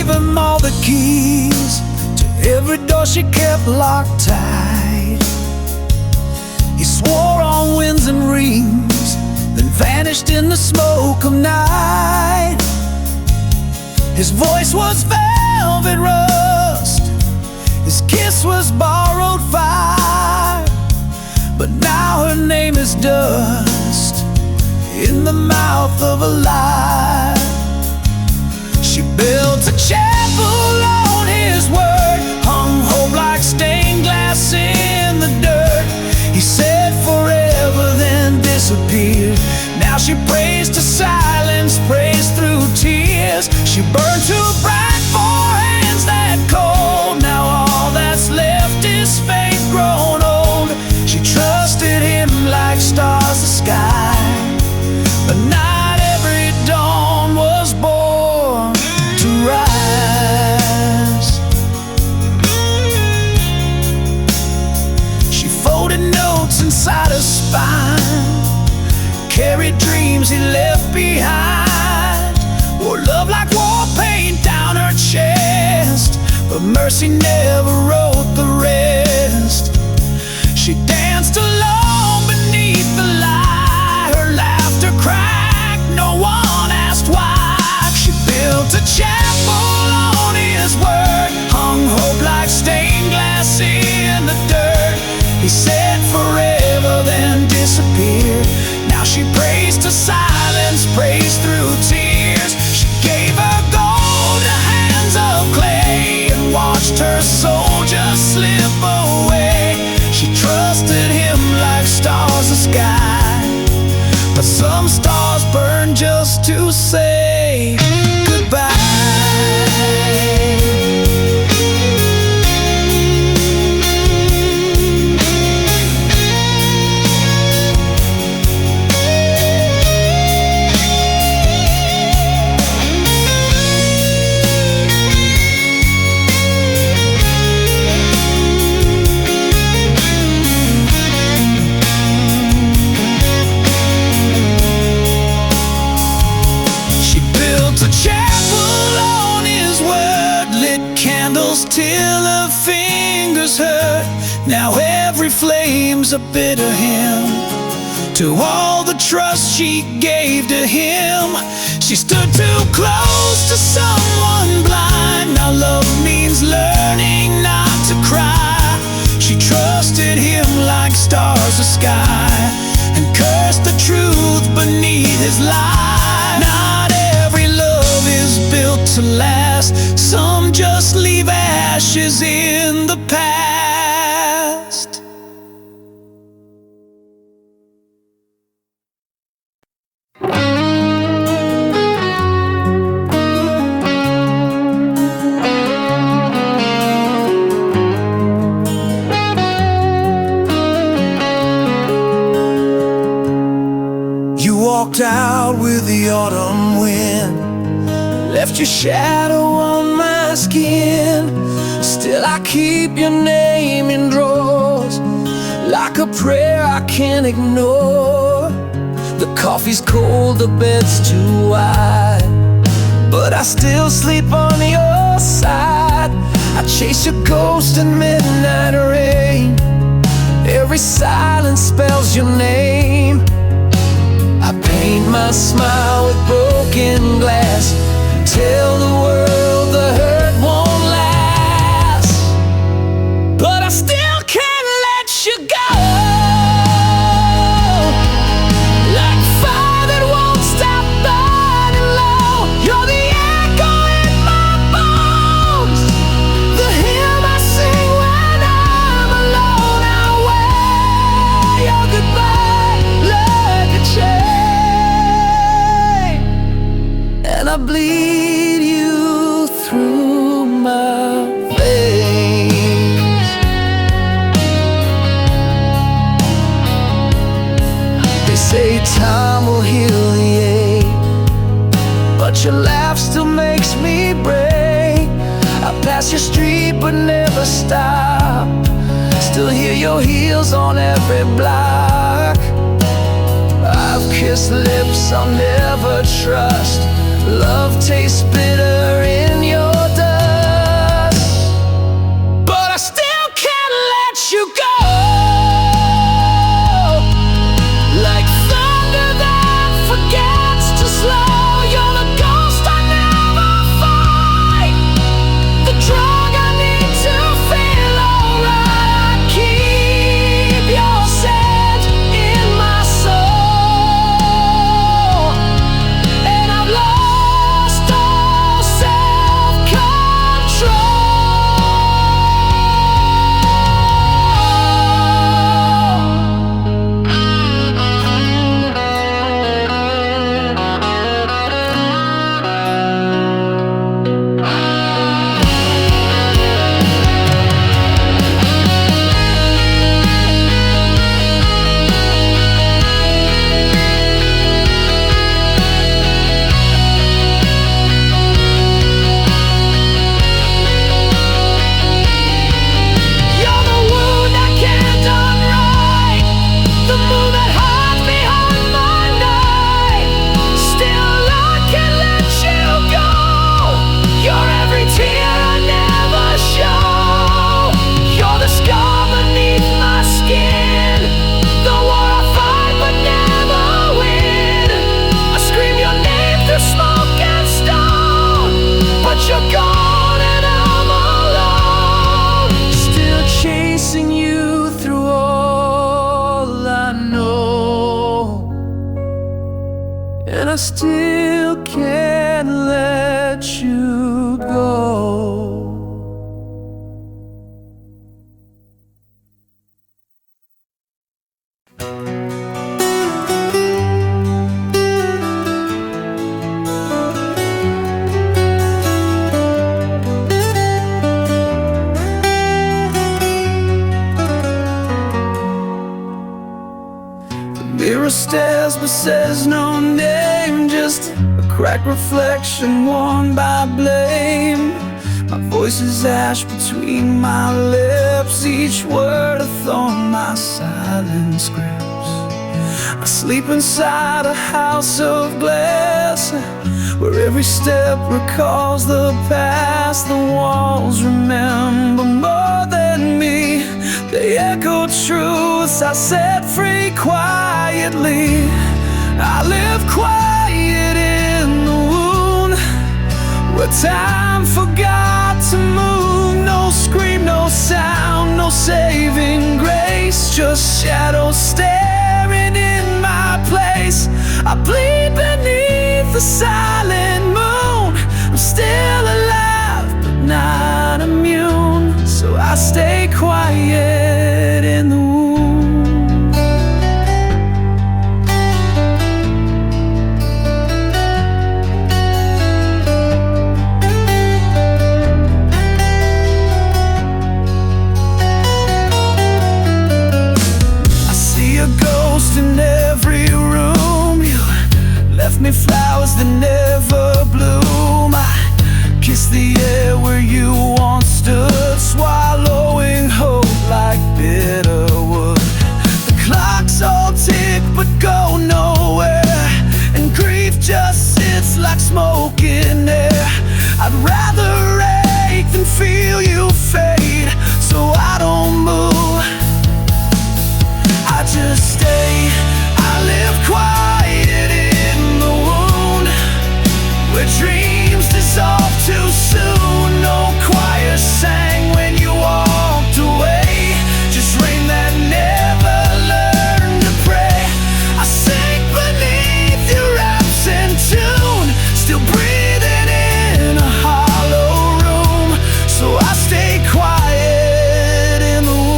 gave him all the keys to every door she kept locked tight. He swore on winds and rings, then vanished in the smoke of night. His voice was velvet rust, his kiss was borrowed fire, but now her name is dust in the mouth of a lie. She built a chapel on his word, hung hope like stained glass in the dirt. He said forever, then disappeared. Now she prays to silence, prays through tears. She burned too bright for hands that cold. Now all that's left is faith grown old. She trusted him like stars the sky, but not every dawn was born to rise. She folded notes inside her spine, carried dreams he left behind, wore love like war paint down her chest, but mercy never wrote the rest. She danced alone beneath the light, her laughter cracked, no one asked why. She built a chapel on his word, hung hope like stained glass in the dirt. He said forever, then disappeared. Now she prays to silence, prays through tears. She gave her gold to hands of clay and watched her soul just slip away. She trusted him like stars the sky, but some stars burn just to say goodbye. Till her fingers hurt. Now every flame's a bitter hymn to all the trust she gave to him. She stood too close to someone blind. Now love means learning not to cry. She trusted him like stars the sky and cursed the truth beneath his lie. Not every love is built to last. Some just leave ashes in the past. You walked out with the autumn wind, left your shadow on my skin. Still I keep your name in drawers, like a prayer I can't ignore. The coffee's cold, the bed's too wide, but I still sleep on your side. I chase your ghost in midnight rain. Every silence spells your name. I paint my smile with broken glass, tell the world the hurt won't last, but I still can't let you go. Like fire that won't stop burning low, you're the echo in my bones, the hymn I sing when I'm alone. I wear your goodbye like a chain, and I bleed you through my veins. They say time will heal the ache, but your laugh still makes me break. I pass your street but never stop, still hear your heels on every block. I've kissed lips I'll never trust, love tastes bitter in your still can't let you go. Mirror stares but says no name, just a cracked reflection worn by blame. My voice is ash between my lips, each word a thorn my silence grips. I sleep inside a house of glass, where every step recalls the past. The walls remember more than me, they echo truths I set free quietly. I live quiet in the wound, where time forgot to move. No scream, no sound, no saving grace, just shadows staring in my place. I bleed beneath the silent moon. I'm still alive but not immune, so I stay quiet in the womb. I see a ghost in every room. You left me flowers that never bloom. I kiss the air where you once stood, swallowing hope like bitter wood. The clocks all tick but go nowhere, and grief just sits like smoke in air. I'd rather ache than feel you fade, so I don't move, I just stay. I live quiet in the wound, where dreams dissolve too soon. No choir sang when you walked away, just rain that never learned to pray. I sink beneath your absent tune, still breathing in a hollow room, so I stay quiet in the womb.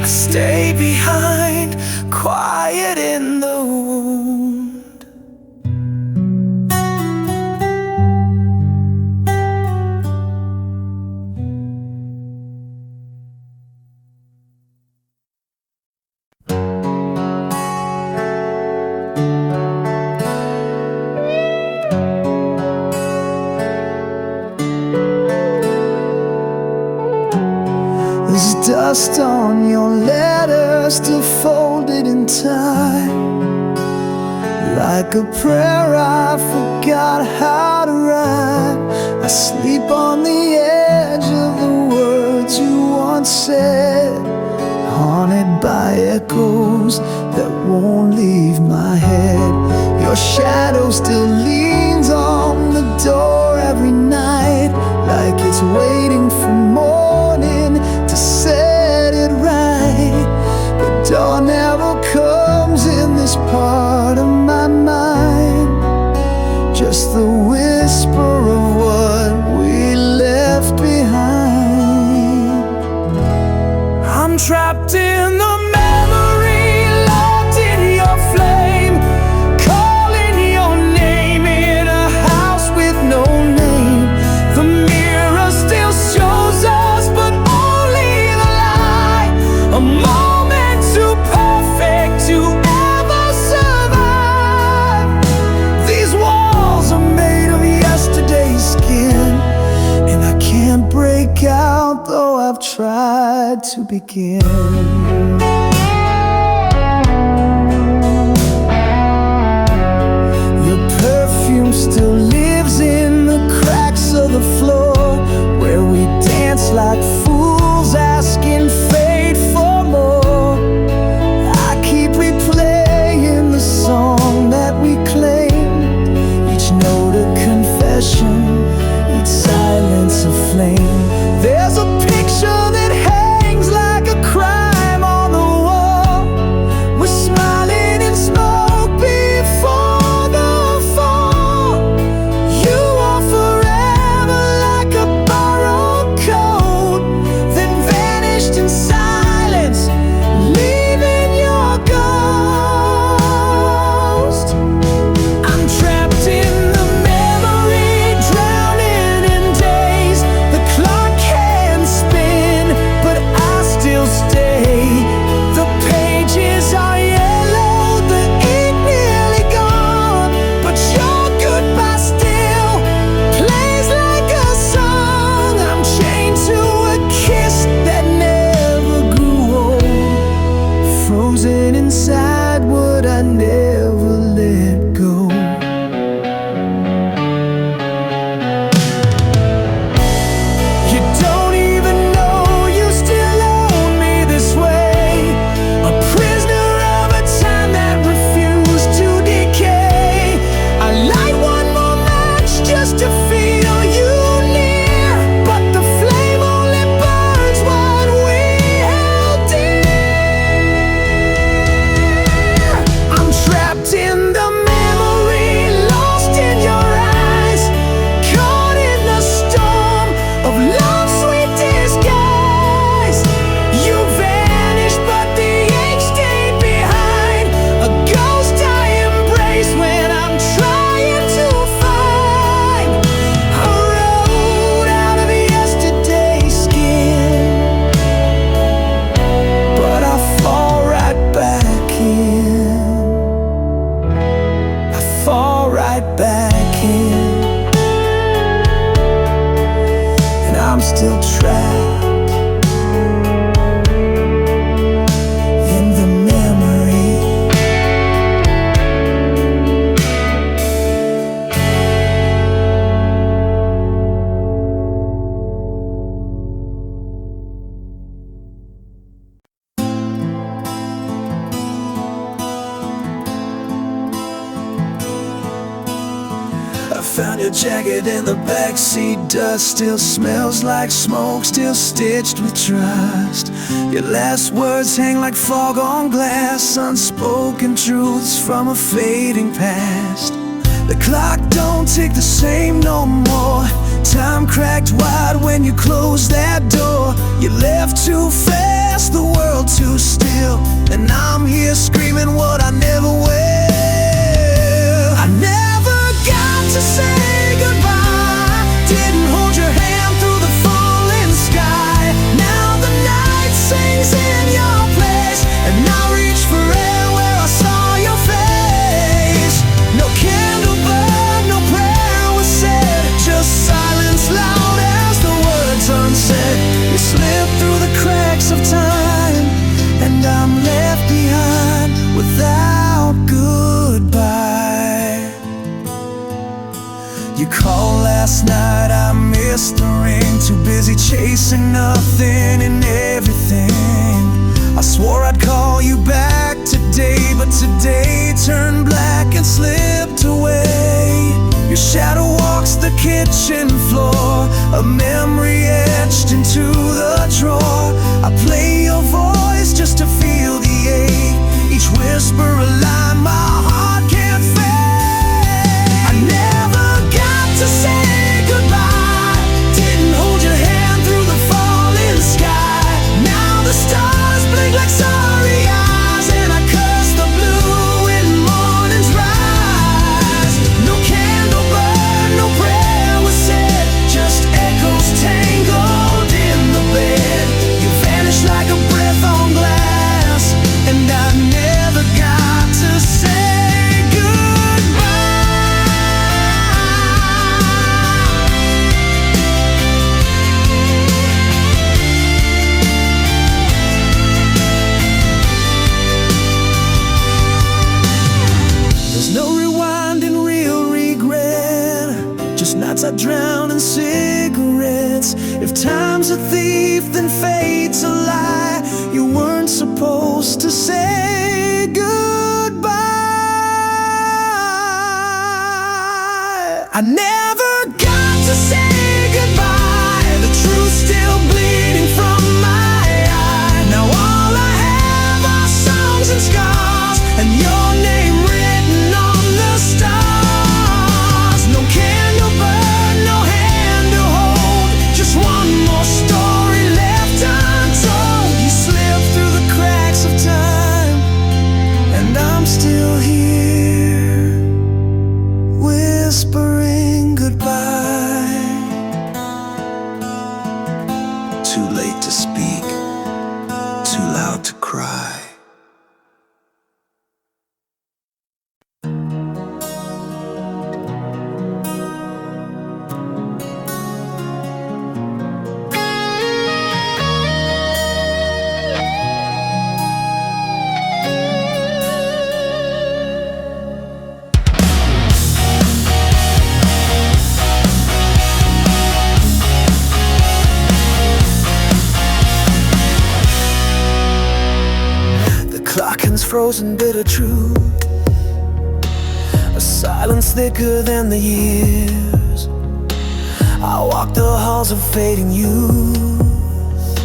Stay behind, quiet in the wound. There's dust on your letters, still folded in time, like a prayer I forgot how to write. I sleep on the edge of the words you once said, haunted by echoes that won't leave my head. Your shadow still leans on the door every night, like it's waiting for morning to set it right. But dawn never comes in this part of my mind, just the whisper of what we left behind. I'm trapped in the memory, locked in your flame, caught tried to begin. Your perfume still lives in the cracks of the floor, where we dance like fools, asking fate for more. I keep replaying the song that we claimed, each note a confession, each silence a flame. There's a picture that hangs like a crime on the wall. We're smiling in smoke before the fall. You are forever like a borrowed coat, then vanished in silence, leaving your ghost. I'm trapped in the memory, drowning in days. The clock can spin, but I still stay. The pages are yellow, the ink nearly gone, but your goodbye still plays like a song. I'm chained to a kiss that never grew old, frozen inside what I never let go. You don't even know you still own me this way, a prisoner of a time that refused to decay. I light one more match just to feel you near, but the flame only burns what we held dear. I'm trapped in the memory, lost in your eyes, caught in the storm of love's sweet disguise. You vanished, but the ink stayed behind, a ghost I embrace when I'm trying to find a road out of yesterday's skin. But I fall right back in, I fall right back in, and I'm still trapped in the memory. I found your jacket in the backseat, dust still smells like smoke, still stitched with trust. Your last words hang like fog on glass, unspoken truths from a fading past. The clock don't tick the same no more, time cracked wide when you closed that door. You left too fast, the world too still, and I'm here screaming what I never will. I never got to say goodbye, didn't hold your hand through the falling sky. Now the night sings in your place, and I reach for air where I saw your face. No candle burned, no prayer was said, just silence loud as the words unsaid. You slip through the cracks of time, and I'm left behind without goodbye. You called last night, I missed the ring, too busy chasing nothing and everything. I swore I'd call you back today, but today turned black and slipped away. Your shadow walks the kitchen floor, a memory etched into the drawer. I play your voice just to feel the ache, each whisper a line my heart can't fake. I never got to say goodbye, didn't hold your hand through the falling sky. Now the stars blink like sorry eyes, and I curse the blue when mornings rise. No candle burned, no prayer was said, just echoes tangled in the bed. You vanished like a breath on glass, and I never got to say and cigarettes. If time's a thief, then fate's a lie. You weren't supposed to say goodbye. I never got to say goodbye. The truth's still bleeding from my eye. Now all I have are songs and scars, and your name written on the stars. No candle burn, no hand to hold, just one more story left untold. You slipped through the cracks of time, and I'm still here, whispering goodbye. Too late to speak, too loud to cry. Clock hands frozen, bitter truth, a silence thicker than the years. I walk the halls of fading youth,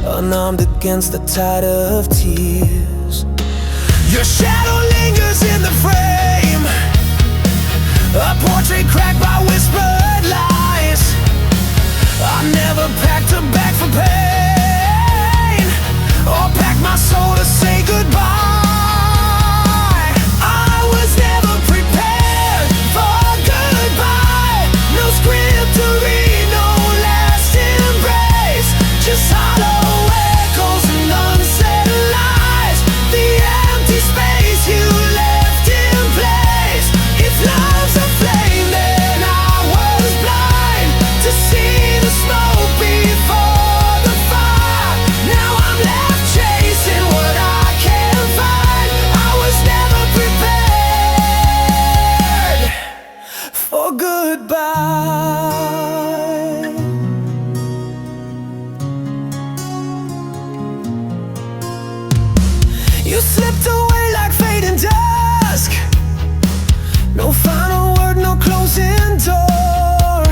unarmed against the tide of tears. Your shadow lingers in the frame, a portrait cracked by whispered lies. I never packed a bag for pain, or packed my soul to say goodbye. I was never prepared for goodbye. No script to read, no last embrace, just hollow echoes and unsaid lies. The empty space you left in place. If love's a flame, then I was blind to see the smoke before the fire. Now I'm left chasing what I can't find. I was never prepared for goodbye. You slipped away like fading dusk. No final word, no closing door,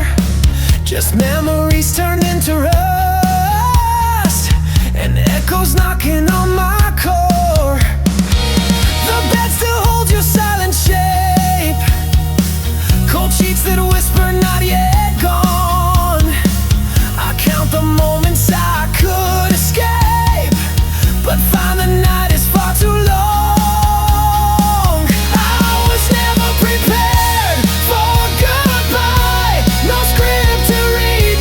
just memories turned into rust, and echoes knocking on my core. The bed still holds your silent shape, cold sheets that whisper not yet gone. I count the moments I could escape, but find the night is far too long. I was never prepared for goodbye. No script to read,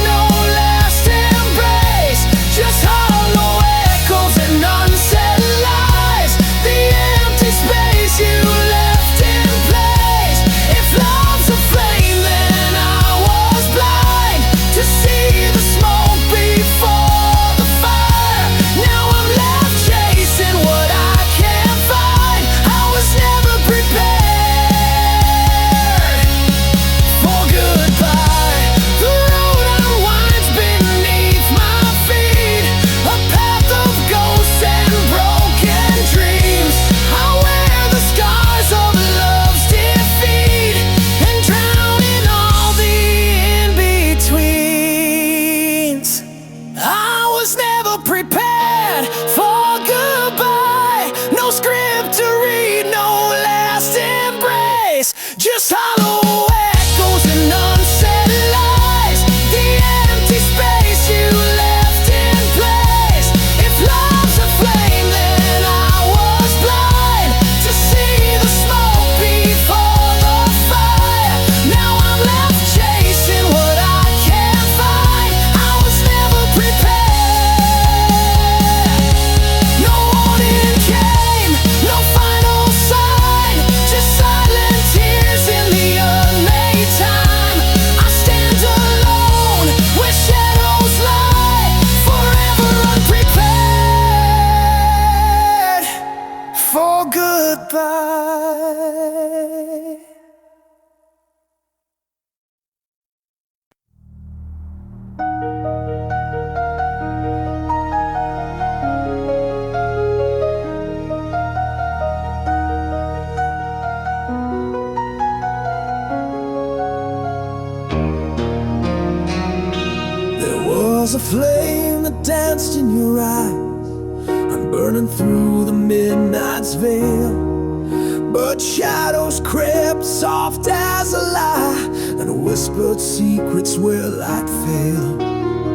was a flame that danced in your eyes. I'm burning through the midnight's veil, but shadows crept soft as a lie, and whispered secrets where light failed.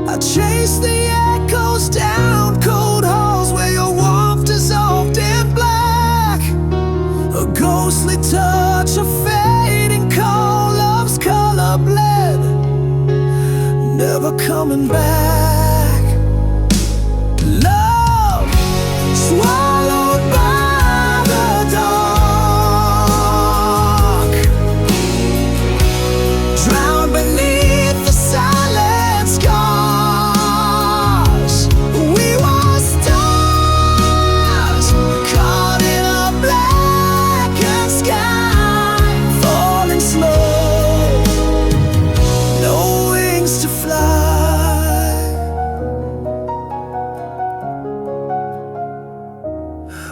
I chased the echoes down cold halls where your warmth dissolved in black. A ghostly touch, a fading call, love's color bled, never coming back. Love swallowed by the dark, drowned beneath the silent scars. We were stars caught in a blackened sky, falling slow, no wings to fly.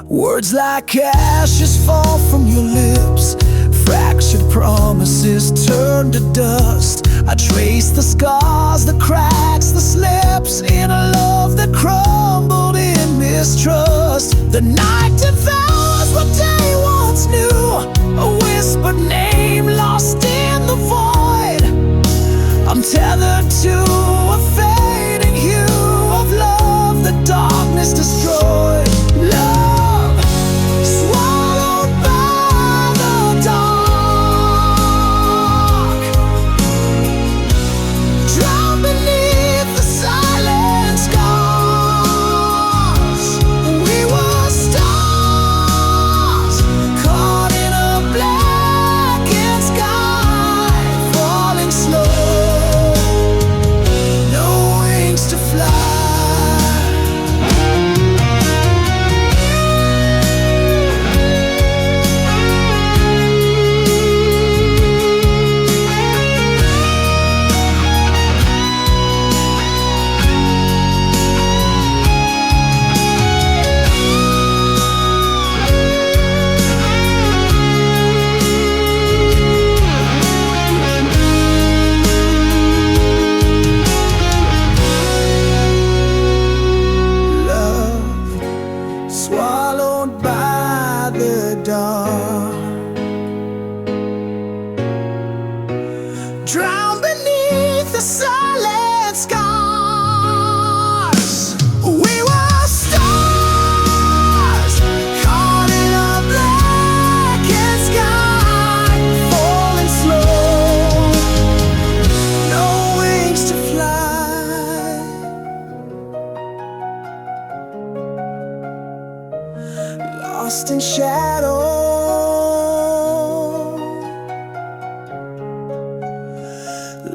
Words like ashes fall from your lips, fractured promises turn to dust. I trace the scars, the cracks, the slips in a love that crumbled in mistrust. The night devours what day once knew, a whispered name lost in the void. I'm tethered to a fading hue of love that darkness destroyed. Love swallowed by the dark, drowned beneath the silent scars. We were stars caught in a blackened sky, falling slow, no wings to fly. Swallowed by the dark, drowned beneath the silent scars. We were stars caught in a blackened sky, falling slow, no wings to fly. Lost in shadow,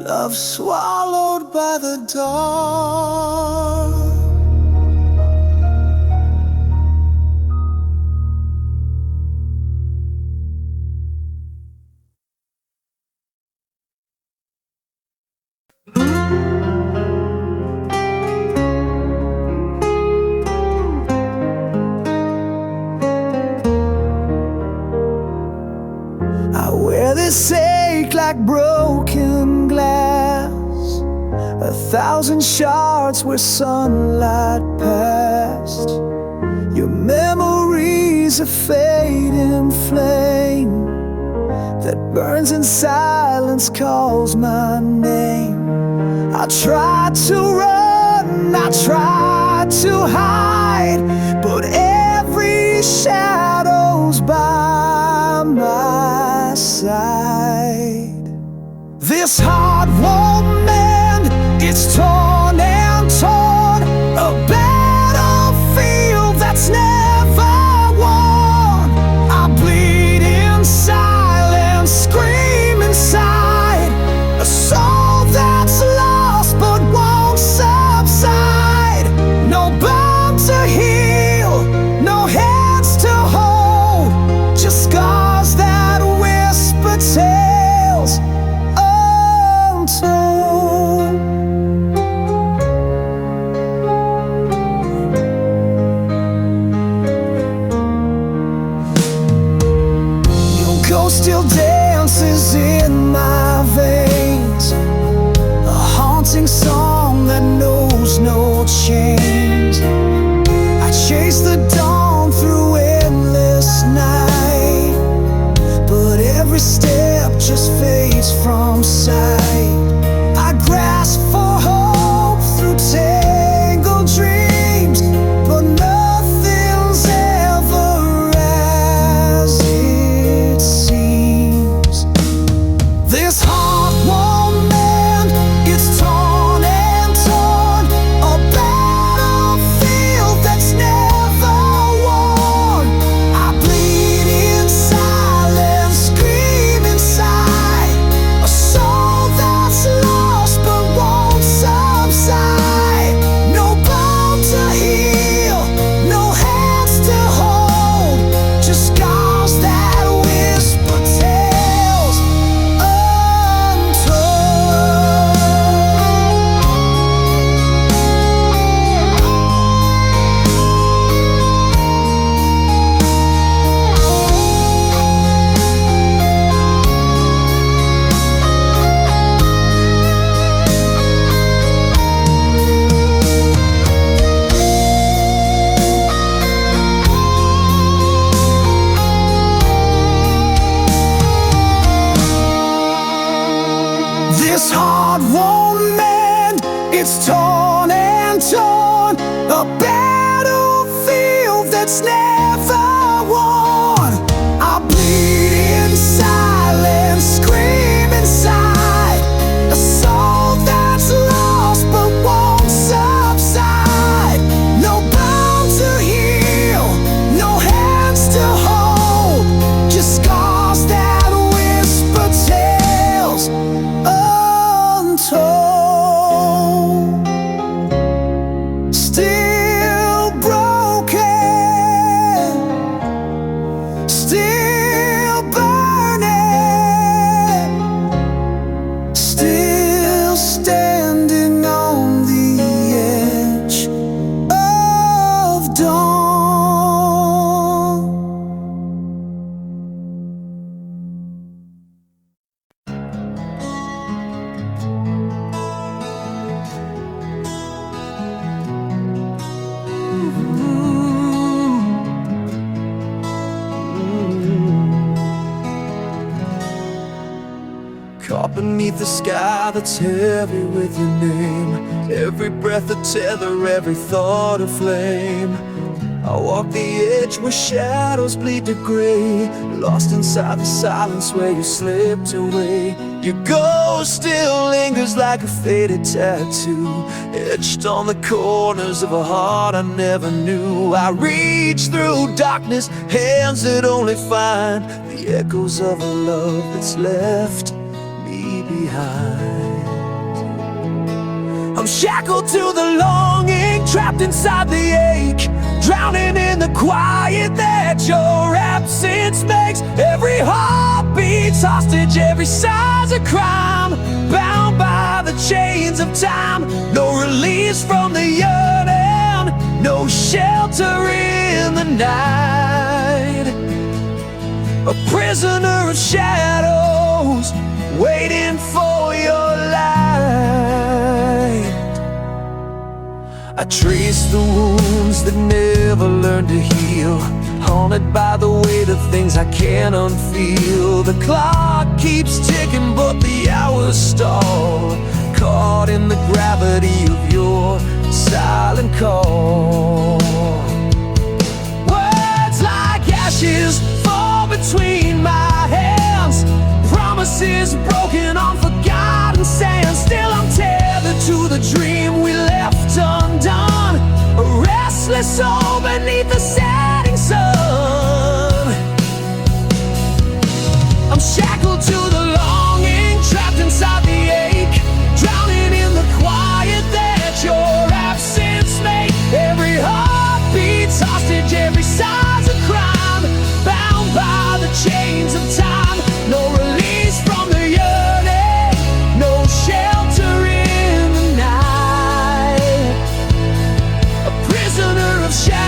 love swallowed by the dark. I wear this ache like broken glass, 1,000 shards where sunlight passed. Your memory's a fading flame that burns in silence, calls my name. I tried to run, I tried to hide, but every shadow's by my side. This heart won't mend, it's torn and torn, a battlefield that's never won. I bleed in silence, scream inside, a soul that's lost but won't subside. No bound to heal, no hands to hold, just scars that whisper tales untold. Your ghost still dances in my veins, a haunting song that knows chains. I chase the dawn through endless night, but every step just fades from sight. I grasp for hope through tangled dreams, but nothing's ever as it seems. This heart won't mend, it's torn and torn, a battlefield that's never won. I bleed in silence, scream inside, a soul that's lost but won't subside. No bone to heal, no hands to hold, just scars that whisper tales untold. This heart won't mend, it's torn and torn, a battlefield that's never won. I bleed in silence, scream inside, a soul that's lost but won't subside. No bone to heal, no hands to hold, just scars that whisper tales untold. Still broken, still burning, still standing on the edge of dawn. Caught beneath the sky that's heavy with your name, every breath a tether, every thought a flame. I walk the edge where shadows bleed to gray, lost inside the silence where you slipped away. Your ghost still lingers like a faded tattoo, etched on the corners of a heart I never knew. I reach through darkness, hands that only find the echoes of a love that's left me behind. I'm shackled to the longing, trapped inside the ache, drowning in the quiet that your absence makes. Every heartbeat's hostage, every sigh's a crime, bound by the chains of time. No release from the yearning, no shelter in the night. A prisoner of shadows, waiting for your light. I trace the wounds that never learned to heal, haunted by the weight of things I can't unfeel. The clock keeps ticking but the hours stall, caught in the gravity of your silent call. Words like ashes fall between my hands, promises broken on forgotten sand. Still I'm tethered to the dream we left undone, a restless soul beneath the setting sun. I'm shackled to the longing, trapped inside the ache, drowning in the quiet that your absence made. Every heartbeat's hostage, every sigh's a crime, bound by the chains of time. No release from the yearning, no shelter in the night. A prisoner of shadows,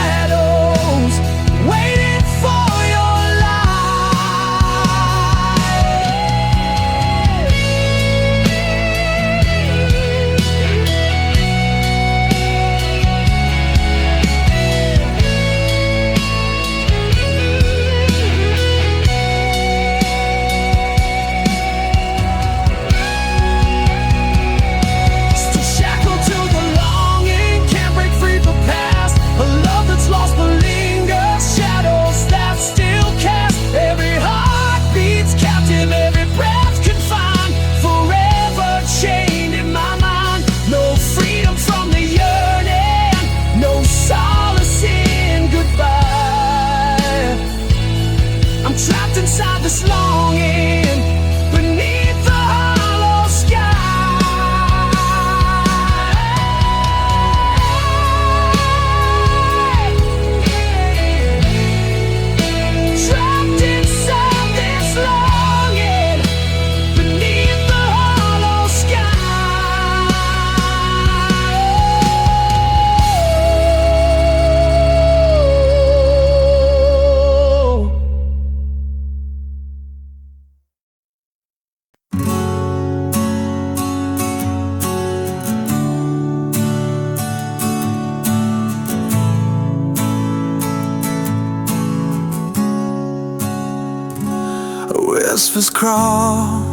whispers crawl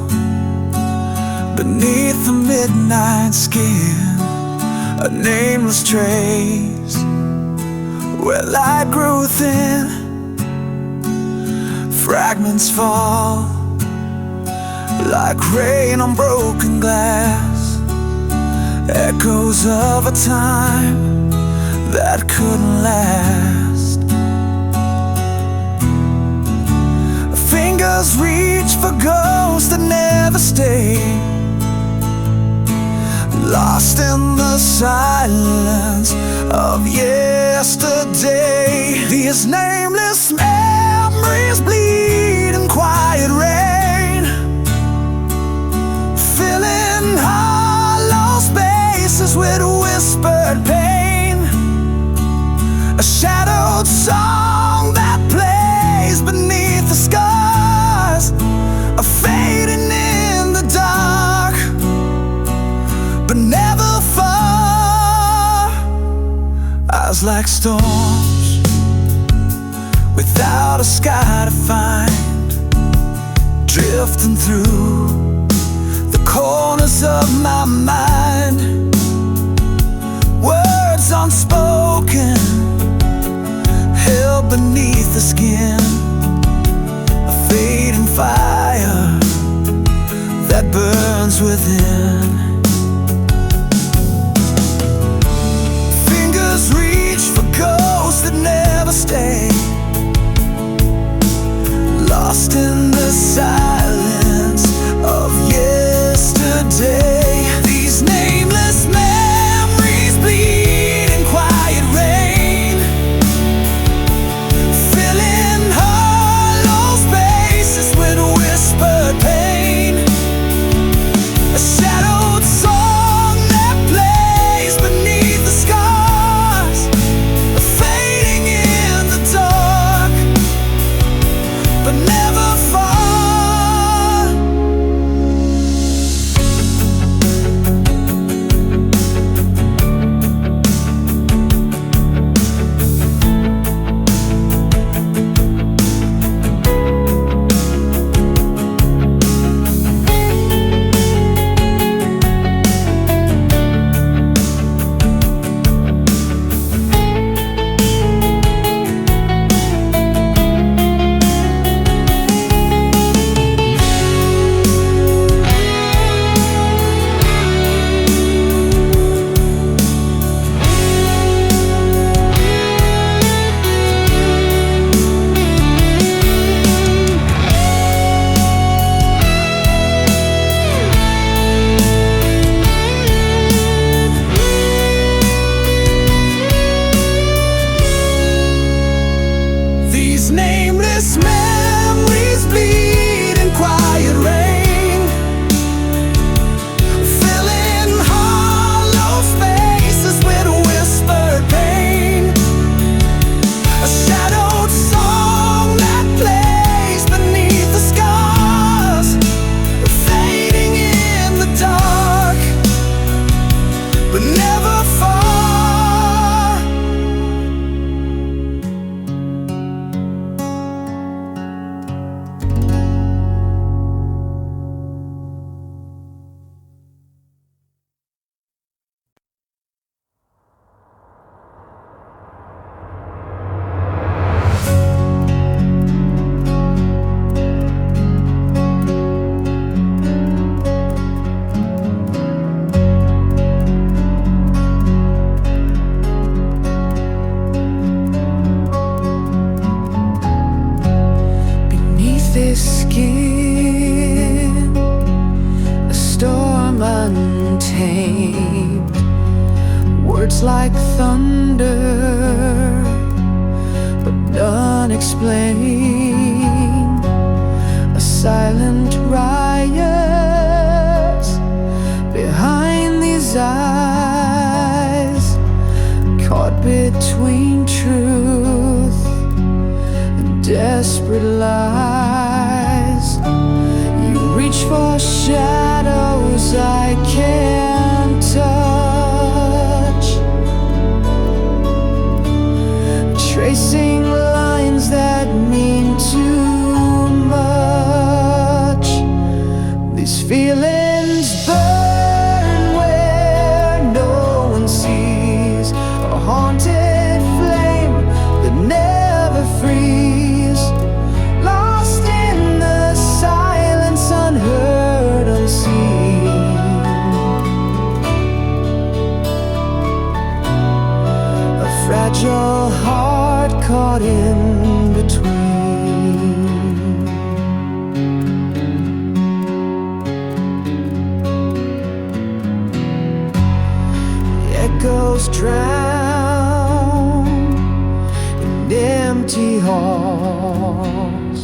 beneath the midnight skin, a nameless trace where light grew thin. Fragments fall like rain on broken glass, echoes of a time that couldn't last. Fingers reach for ghosts that never stay, lost in the silence of yesterday. These nameless memories bleed in quiet rain, filling hollow spaces with whispered pain. A shadowed song that plays beneath the scars, a fading in the dark, but never far. Eyes like storms without a sky to find, drifting through the corners of my mind. Words unspoken, held beneath the skin, a fading fire that burns within. Fingers reach for ghosts that never stay, lost in the silence of yesterday. These nameless memories bleed in quiet rain, filling hollow spaces with whispered pain. A shadowed song that plays beneath the scars, fading in the dark, but never far. These nameless memories bleed in quiet rain, filling hollow spaces with whispered pain. A shadowed song that plays beneath the scars, fading in the dark, but never far. Skin, a storm untamed, words like thunder, but unexplained. A silent riot behind these eyes, caught between truth and desperate lies. You reach for shadows I can't touch, tracing lines that mean too much. caught in between. Echoes drown in empty halls,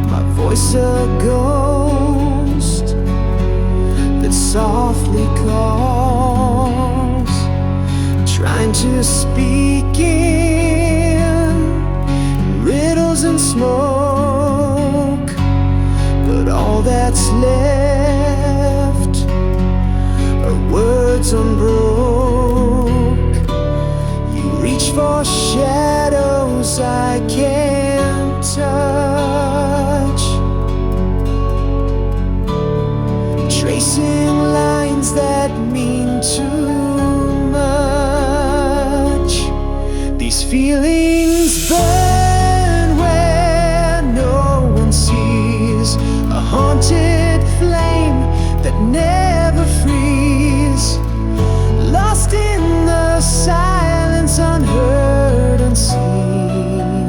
my voice a ghost that softly calls, trying to speak in riddles and smoke, but all that's left are words unbroke. You reach for shadows I can't touch, tracing lines that mean too much. These feelings burn where no one sees, a haunted flame that never frees, lost in the silence, unheard, unseen.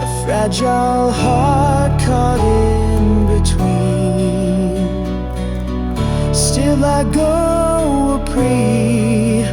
A fragile heart caught in between. Still I go a free.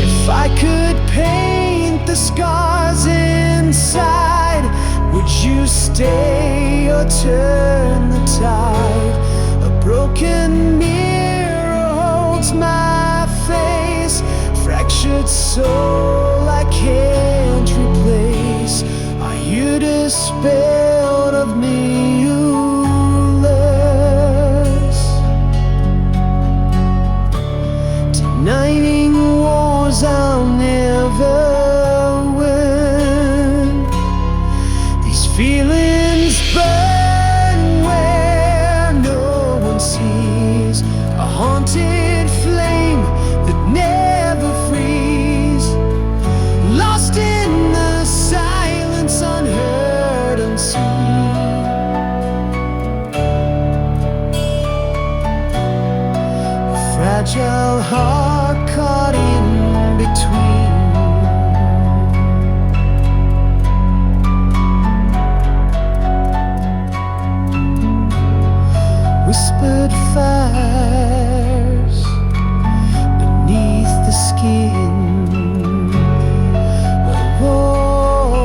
If I could paint the scars inside, would you stay or turn the tide? A broken mirror holds my face, fractured soul I can't replace. Are you dispelled of me, rulers, denying wars I'll never win? These feelings burn where no one sees, a haunted flame that never frees, lost in the silence, unheard, unseen. A fragile heart caught in between. Whispered fires beneath the skin, a war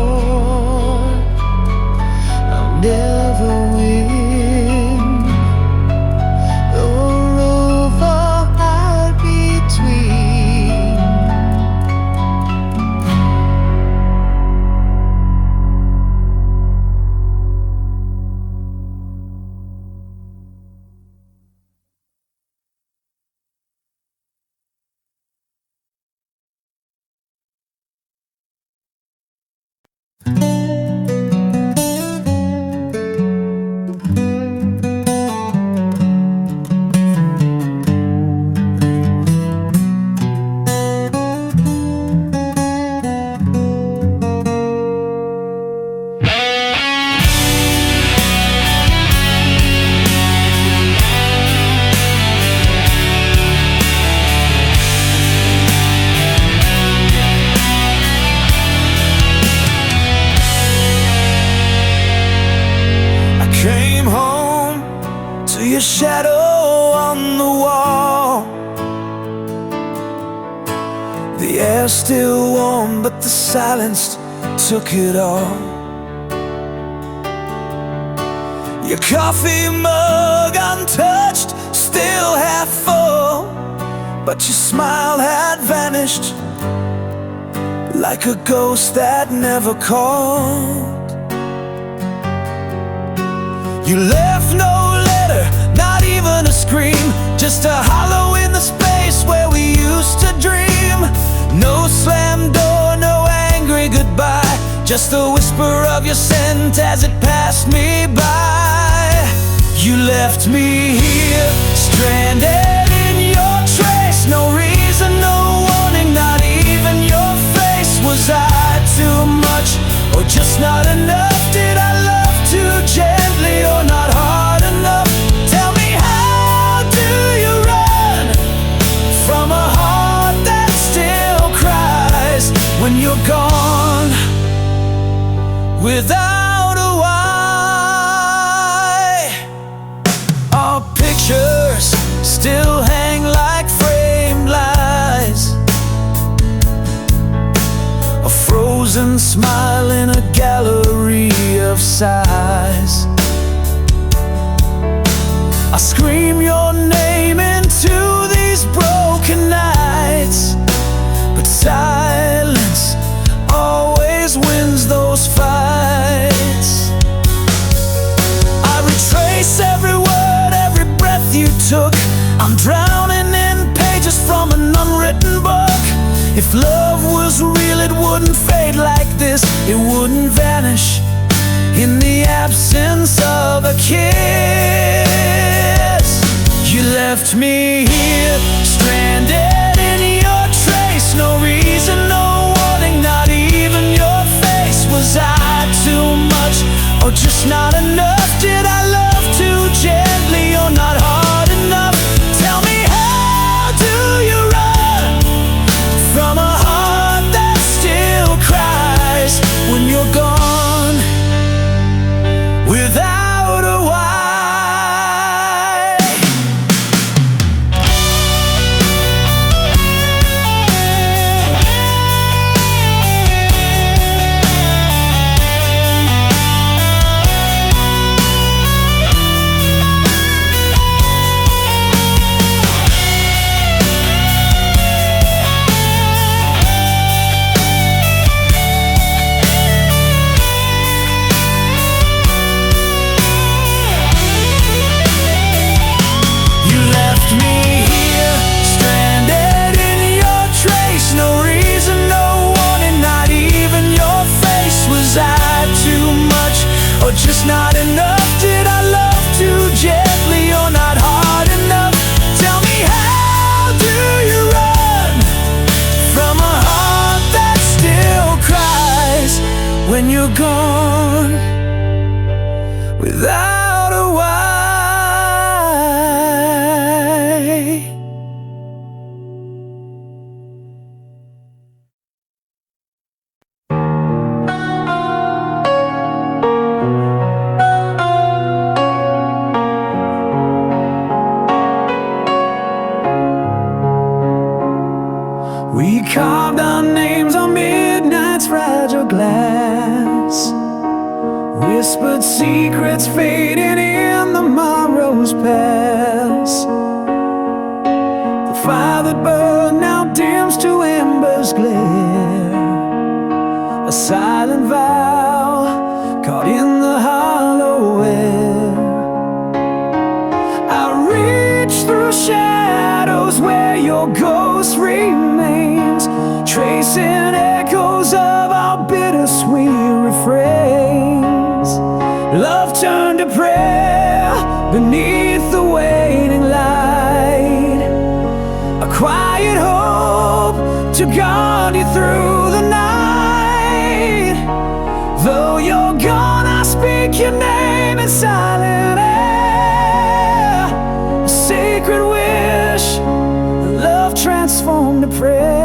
I'll never win, a rover out between. Came home to your shadow on the wall. The air's still warm, but the silence took it all. Your coffee mug untouched, still half full, but your smile had vanished like a ghost that never called. You left no letter, not even a scream, just a hollow in the space where we used to dream. No slammed door, no angry goodbye, just the whisper of your scent as it passed me by. You left me here, stranded in your trace. No reason, no warning, not even your face. Was I too much or just not enough? Did I love too gently or not hard enough? Tell me, how If love was real, it wouldn't fade like this. It wouldn't vanish in the absence of a kiss. You left me here, stranded in your trace. No reason, no warning, not even your face. Was I too much, or just not enough? Did I love too gently, or not hard enough? Tell me, how do you run from a heart that still cries when you're gone without a why? Just not enough? Did I love too gently, or not hard enough? Tell me, how do you run from a heart that still cries when you're gone without a why? We carved our names on midnight's fragile glass, whispered secrets fading in the morrow's pass. The fire that burned now dims to embers glare, a silent vow caught in the hollow air. I reach through shadows where your ghost remains, tracing echoes of our bittersweet refrains. Love turned to prayer beneath the waning light, a quiet hope to guard you through the night. Though you're gone, I speak your name in silent air, a sacred wish, love transformed to prayer.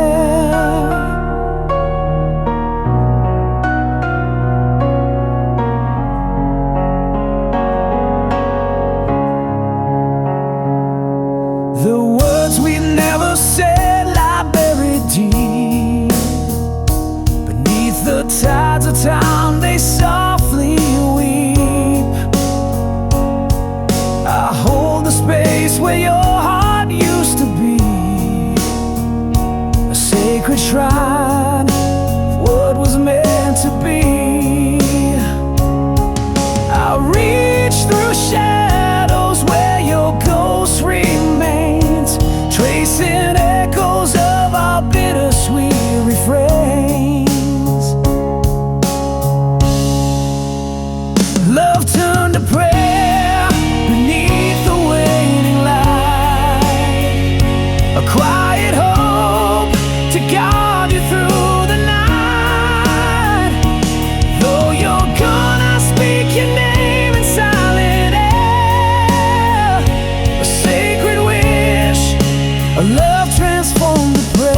The words we never said lie buried deep beneath the tides of time. They softly weep. I hold the space where your heart used to be, a sacred shrine of what was meant to be. I reach through shadows where your ghost remains, tracing echoes of our bittersweet refrains. Love turned to prayer beneath the waning light, a quiet hope to guard you through the night. Though you're gone, I speak your name in silent air, a sacred wish, a love transformed to prayer.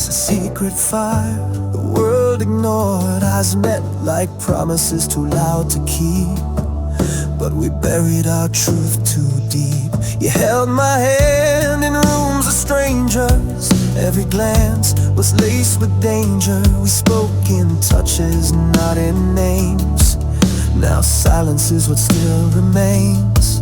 flames, a secret fire the world ignored. Eyes met like promises too loud to keep, but we buried our truth too deep. You held my hand in rooms of strangers. Every glance was laced with danger. We spoke in touches, not in names. Now silence is what still remains,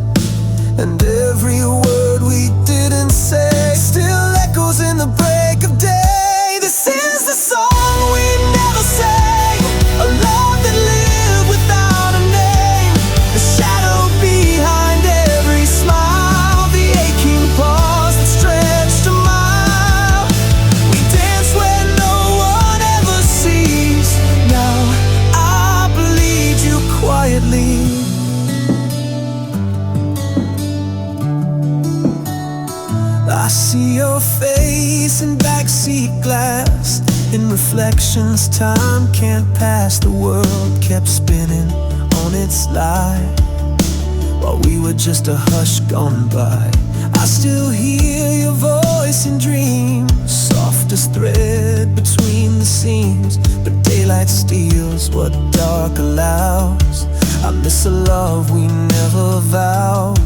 and every word we didn't say still echoes in the break of day. This is the song we never sang, a love that lived without a name. The shadow behind every smile, the aching pause that stretched a mile. We dance where no one ever sees. Now I bleed you quietly. I see your face in backseat glass. In reflections time can't pass. The world kept spinning on its lie, while we were just a hush gone by. I still hear your voice in dreams, soft as thread between the seams. But daylight steals what dark allows. I miss a love we never vowed.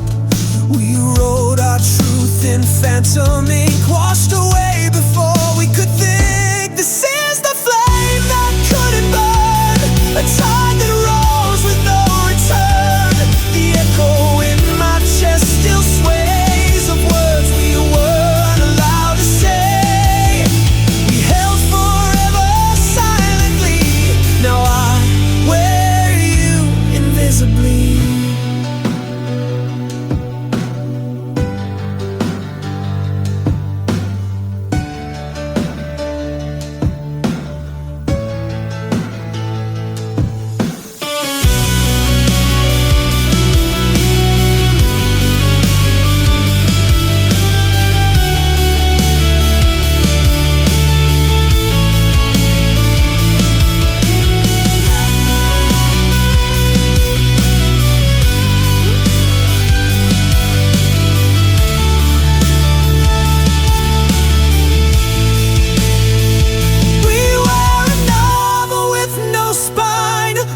We wrote our truth in phantom ink, washed away before we could think. This is the flame that couldn't burn, a tide that rolls with no return. The echo in my chest still sways of words we weren't allowed to say. We held forever silently. Now I wear you invisibly.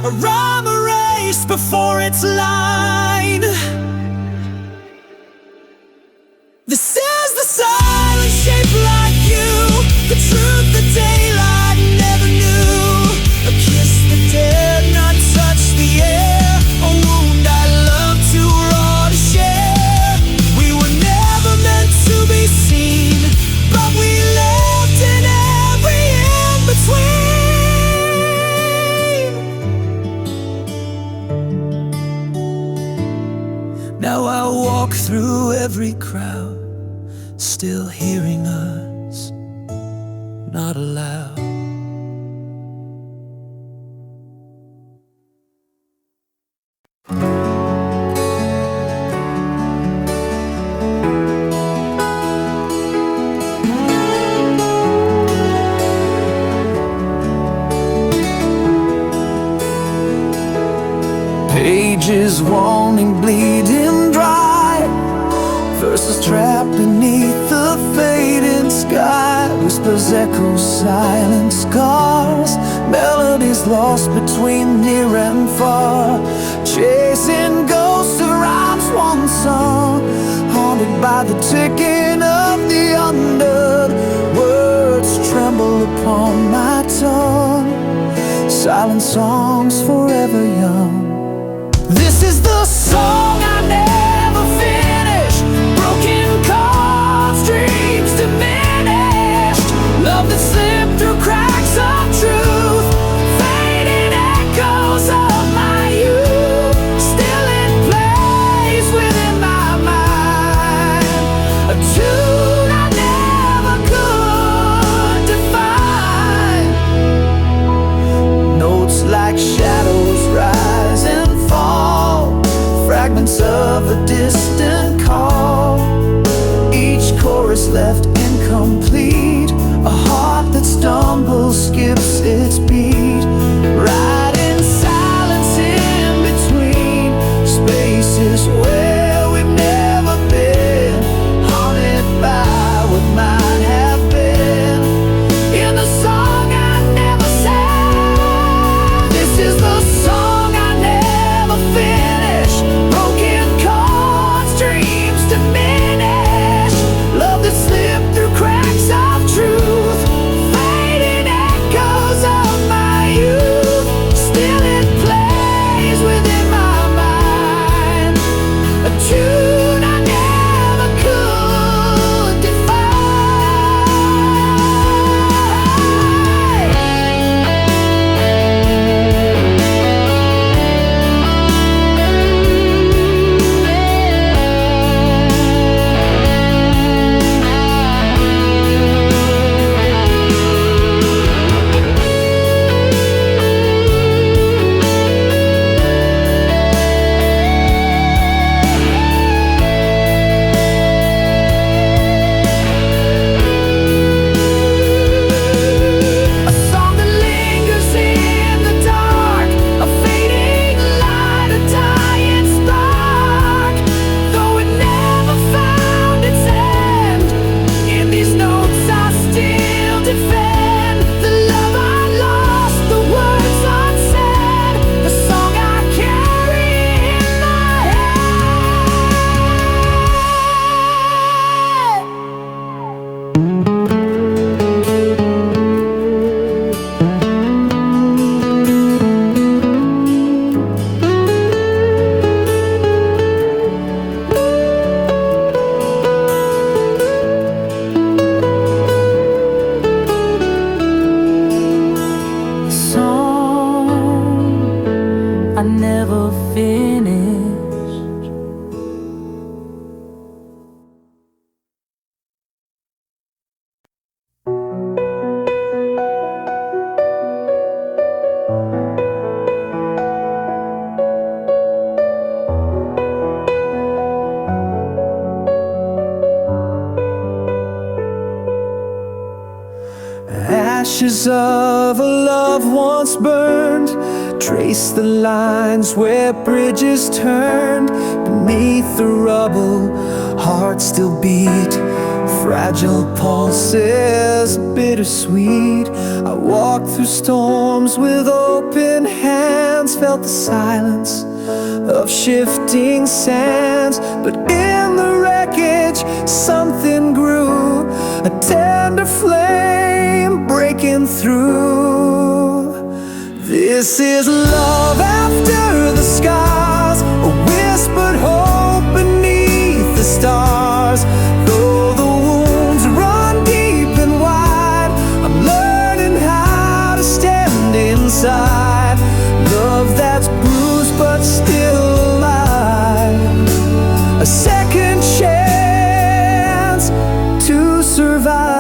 A rhyme erased before its line. This is the silence shaped like you, the truth the daylight never knew. A kiss that dared not touch the air, a wound I loved too raw to share. We were never meant to be seen, but we lived in every in-between. Now I walk through every crowd, still hearing us, not aloud. Pages wanting bleeding dry, verses trapped beneath the fading sky. Whispers echo silent scars, melodies lost between near and far. Chasing ghosts of rhymes once sung, haunted by the ticking of the undead. Words tremble upon my tongue, silent songs forever young. This is the song I never finished. Broken chords, dreams diminished. Love that slipped through cracks of truth. Fading echoes of my youth, still in place within my mind. A tune I never could define. Notes like shadows rise, I never finished. Ashes of a love once burned, trace the lines where bridges turned. Beneath the rubble, hearts still beat, fragile pulses, bittersweet. I walked through storms with open hands, felt the silence of shifting sands. But in the wreckage, something grew, a tender flame breaking through. This is love after the scars, a whispered hope beneath the stars. Though the wounds run deep and wide, I'm learning how to stand inside. Love that's bruised but still alive, a second chance to survive.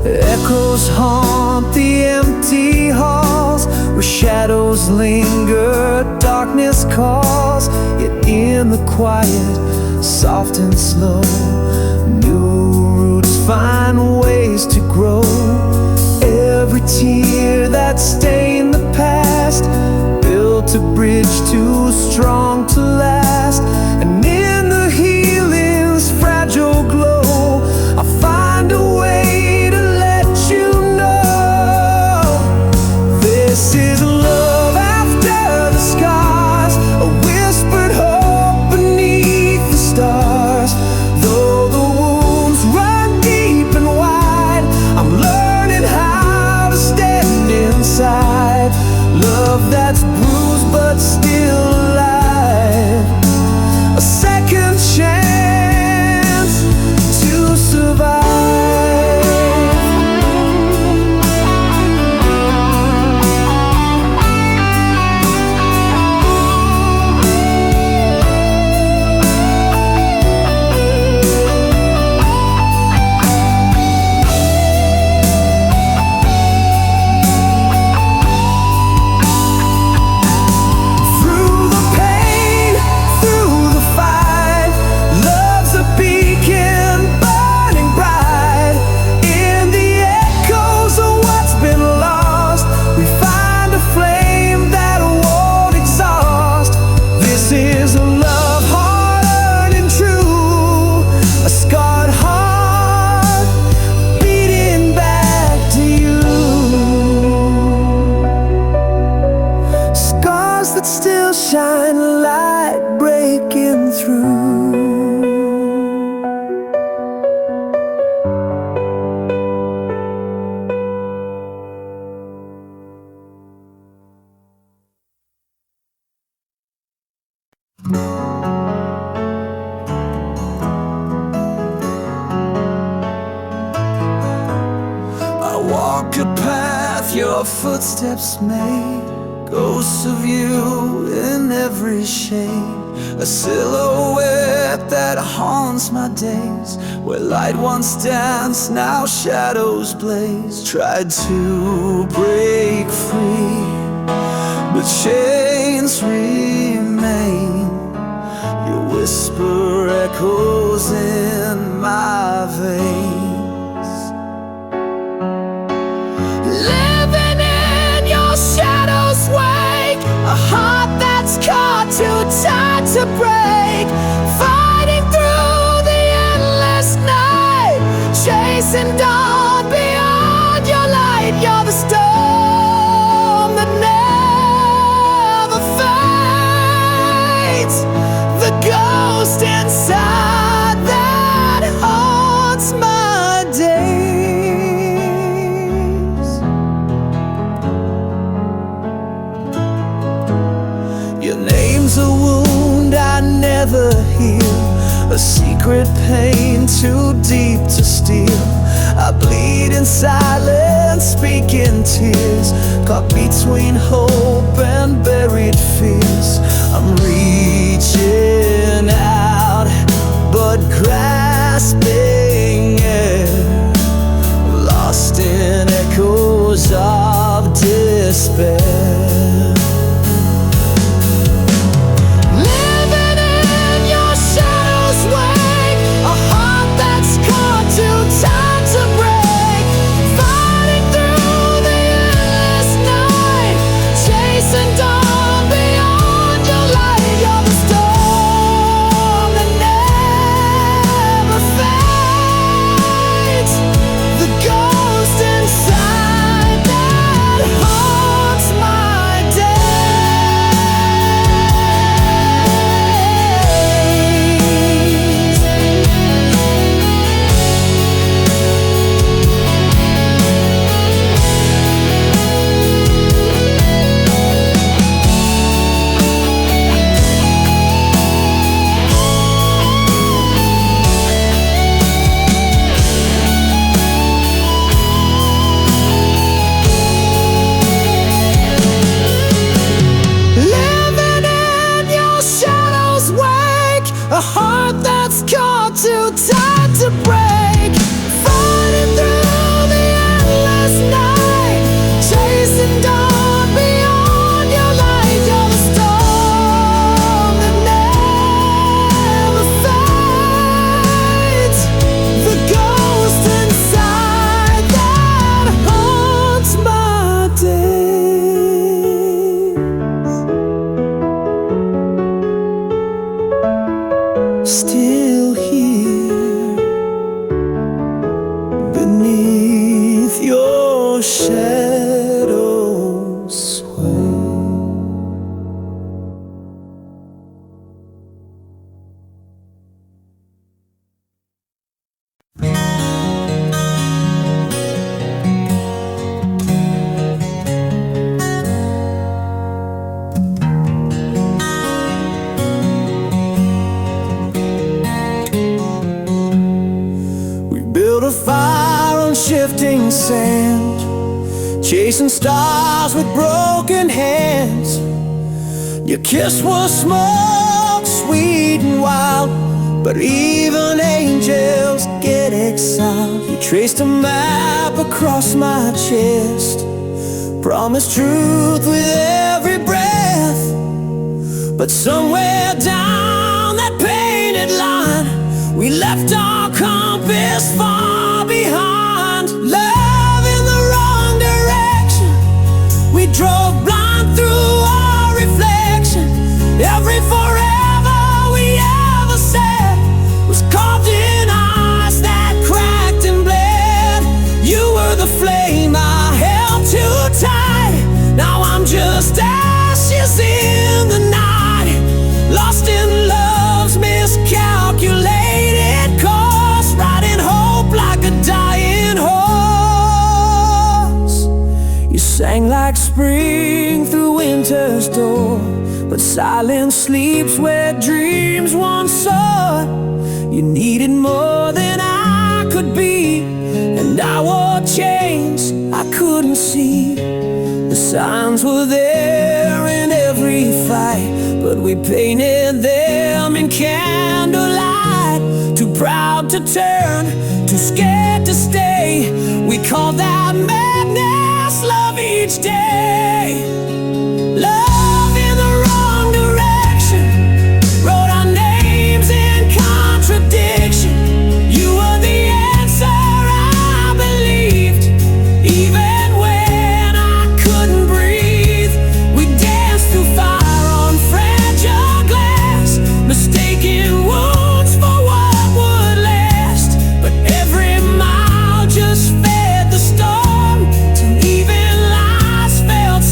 Echoes haunt the empty halls, where shadows linger, darkness calls. Yet in the quiet, soft and slow, new roots find ways to grow. Every tear that stained the past built a bridge too strong to last. And in the healing's fragile glow, I find a way to let you know. This is love after the scars, a whispered hope beneath the stars. Though the wounds run deep and wide, I'm learning how to stand inside. Love that's bruised but still alive, a second chance to survive. That still shine a light breaking through. I walk a path your footsteps made, ghosts of you in every shade, a silhouette that haunts my days. Where light once danced, now shadows blaze. Tried to break free, but chains remain. Your whisper echoes in my veins. Living in your shadows wake, a heart that's caught too tight to break. Fighting through the endless night, chasing dawn beyond your light. You're the storm that never fades, the ghost inside that haunts my days. Your name's a wound I never heal, a secret pain too deep to steal. I bleed in silence, speaking tears, caught between hope and buried fears. I'm reaching out, but grasping air, lost in echoes of despair. A heart that's caught too tight to break, fighting through the endless night, chasing dawn beyond your light. You're the storm that never fades, the ghost inside that haunts my days. Still here beneath your shadows sway. Build a fire on shifting sand, chasing stars with broken hands. Your kiss was smoke, sweet and wild, but even angels get exiled. You traced a map across my chest, promised truth with every breath. But somewhere down that painted line, we left our compass far behind. Love in the wrong direction, we drove blind through our reflection. Every forever we ever said was carved in eyes that cracked and bled. You were the flame I held too tight. Now I'm just ashes in the night, lost in love's miscalculated course, riding hope like a dying horse. You sang like spring through winter's door, but silence sleeps where dreams once soared. You needed more than I could be, and I wore chains I couldn't see. The signs were there in every fight, but we painted them in candlelight. Too proud to turn, too scared to stay. We called that madness love each day. Love in the wrong direction, wrote our names in contradiction. You were the answer I believed, even when I couldn't breathe. We danced through fire on fragile glass, mistaking wounds for what would last. But every mile just fed the storm, till even lies felt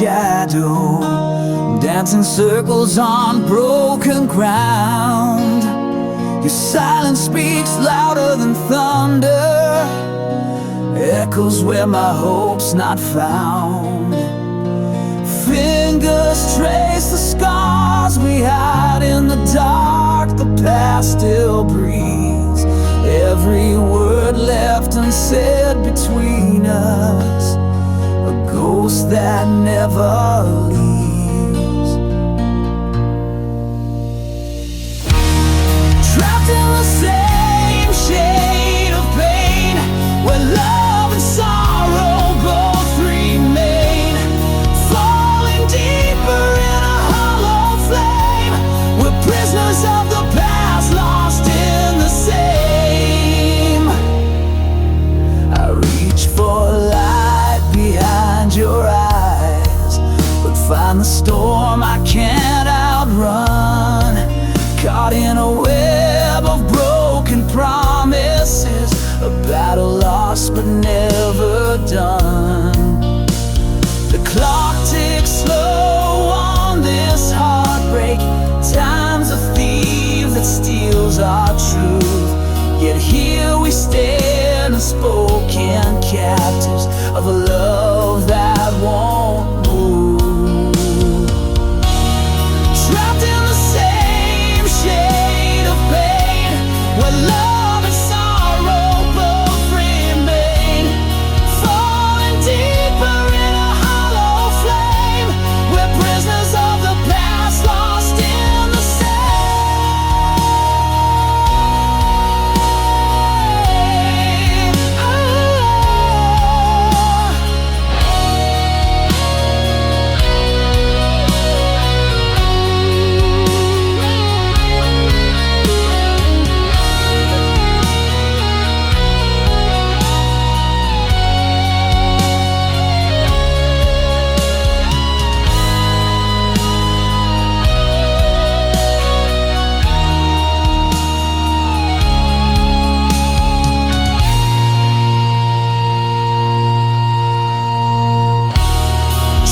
shadow, dancing circles on broken ground. Your silence speaks louder than thunder, echoes where my hope's not found. Fingers trace the scars we hide in the dark. The past still breathes, every word left unsaid between us, a ghost that never leaves. Trapped in the same shade of pain, where love and sorrow both remain, falling deeper in a hollow flame. We're prisoners of the past, lost in the same. I reach for light behind your eyes, but find the storm I can't outrun, caught in a web of broken promises, a battle lost but never done. The clock ticks slow on this heartbreak, time's a thief that steals our truth. Yet here we stand, unspoken captives of a love that won't move. Trapped in the same shade of pain, where love and sorrow both remain, falling deeper in a hollow flame. We're prisoners of the past, lost in the same.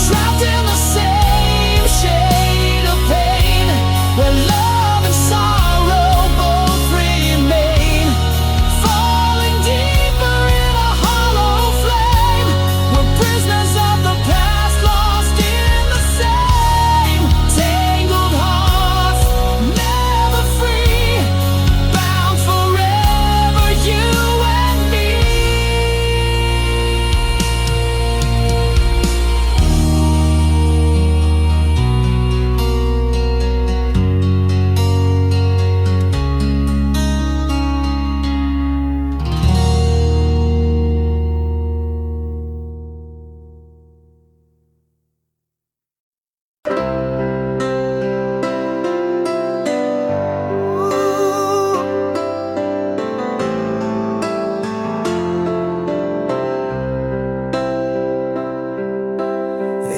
Trapped in the same shade of pain, where love and sorrow both remain, falling deeper in a hollow flame. We're prisoners of the past, lost in the same. Tangled hearts, never free, bound forever, you and me.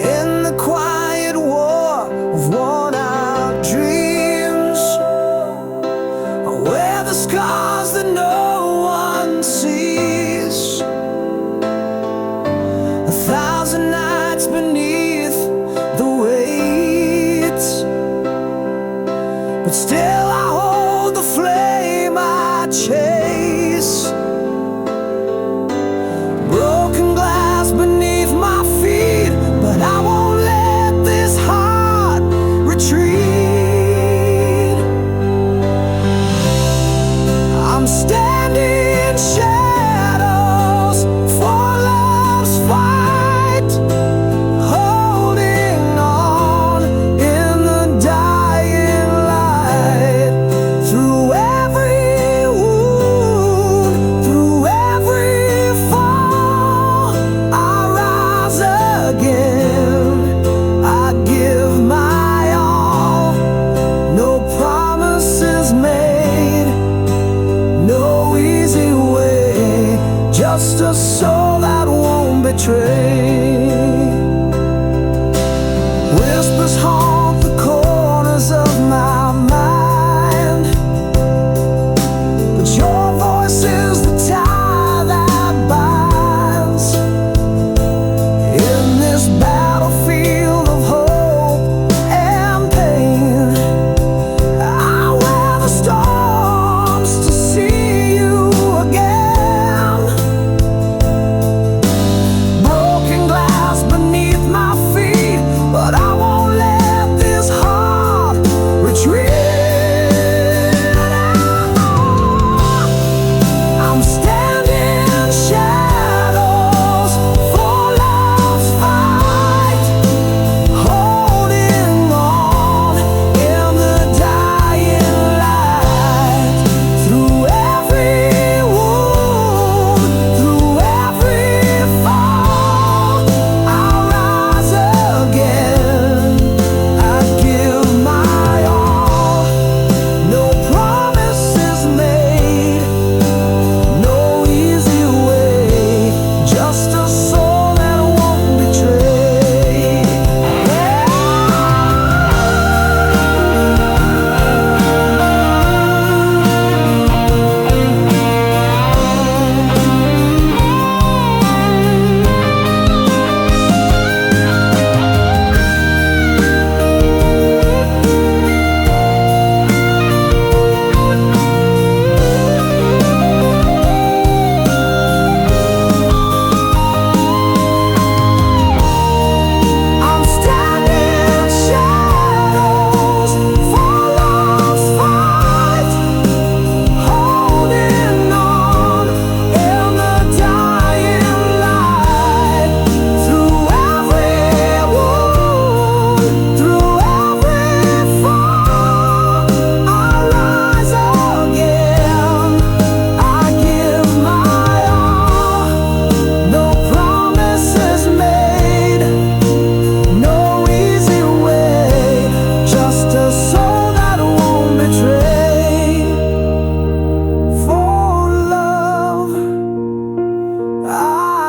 In the quiet war of worn-out dreams, I wear the scars that no one sees. 1,000 nights beneath the weight, but still I hold the flame I chase. Broken glass beneath my feet, but I won't let this heart retreat. I'm standing in shadows for love's fight, holding on in the dying light. Through every wound, through every fall, I rise again. I give my all. No promises made, no easy way, just a soul that won't betray. Whispers haunt the corners of my mind, but your voice is the tie that binds. In this battlefield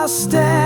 I'll stand